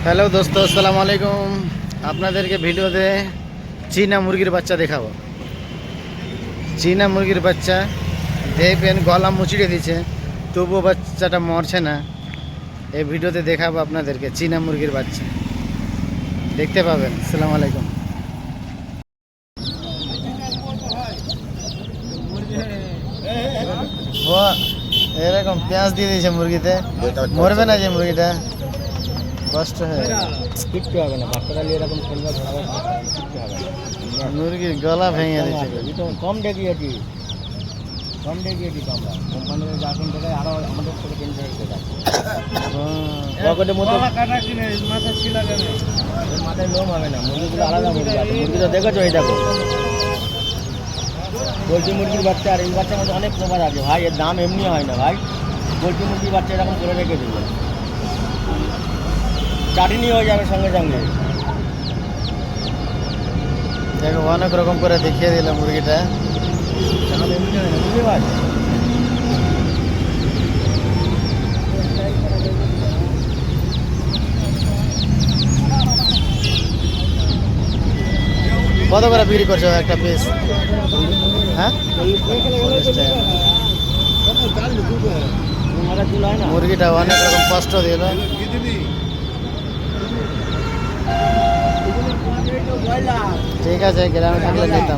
Hello দোস্ত, আসসালামু আলাইকুম। আপনাদেরকে ভিডিওতে চীনা মুরগির বাচ্চা দেখাবো। চীনা মুরগির বাচ্চা দেখবেন গলা মুচড়ে দিচ্ছে, তবুও বাচ্চাটা মরছে না। এই ভিডিওতে দেখাবো আপনাদেরকে চীনা মুরগির বাচ্চা, দেখতে পাবেন। আসসালামু আলাইকুম। ও এরকম পেঁয়াজ দিয়ে দিয়েছে মুরগিতে, মরবে না যে মুরগিটা, কষ্ট হয়। কিচ্ছু হবে না, বাচ্চারা নিয়ে এরকম খেলবে, কিচ্ছু হবে না। মুরগির গলা ভেঙে দিয়েছে। কম ডেকিয়েছি আমরা কোম্পানির যাবেন থেকে আরো আমাদের থেকে কিনতে হবে। পকেটের মতো মাথায় লোম হবে না, মুরগিগুলো আলাদা মুরগি আছে। মুরগিটা দেখেছো, এই দেখো পোলট্রি মুরগির বাচ্চা আর এই বাচ্চার মধ্যে অনেক প্রকার আছে ভাই। এর দাম এমনি হয় না ভাই। পোলট্রি মুরগির বাচ্চা এরকম করে রেখে দেবো, চাটনি হয়ে যাবে সঙ্গে সঙ্গে। দেখো অনেক রকম করে দেখিয়ে দিলাম মুরগিটা। দাম এমনি হয় না, বুঝতে পারছি। কত করে বিক্রি করছো একটা পিস? হ্যাঁ, মুরগিটা অনেক রকম কষ্ট দিল। ঠিক আছে, গ্রামে থাকলে যেতাম।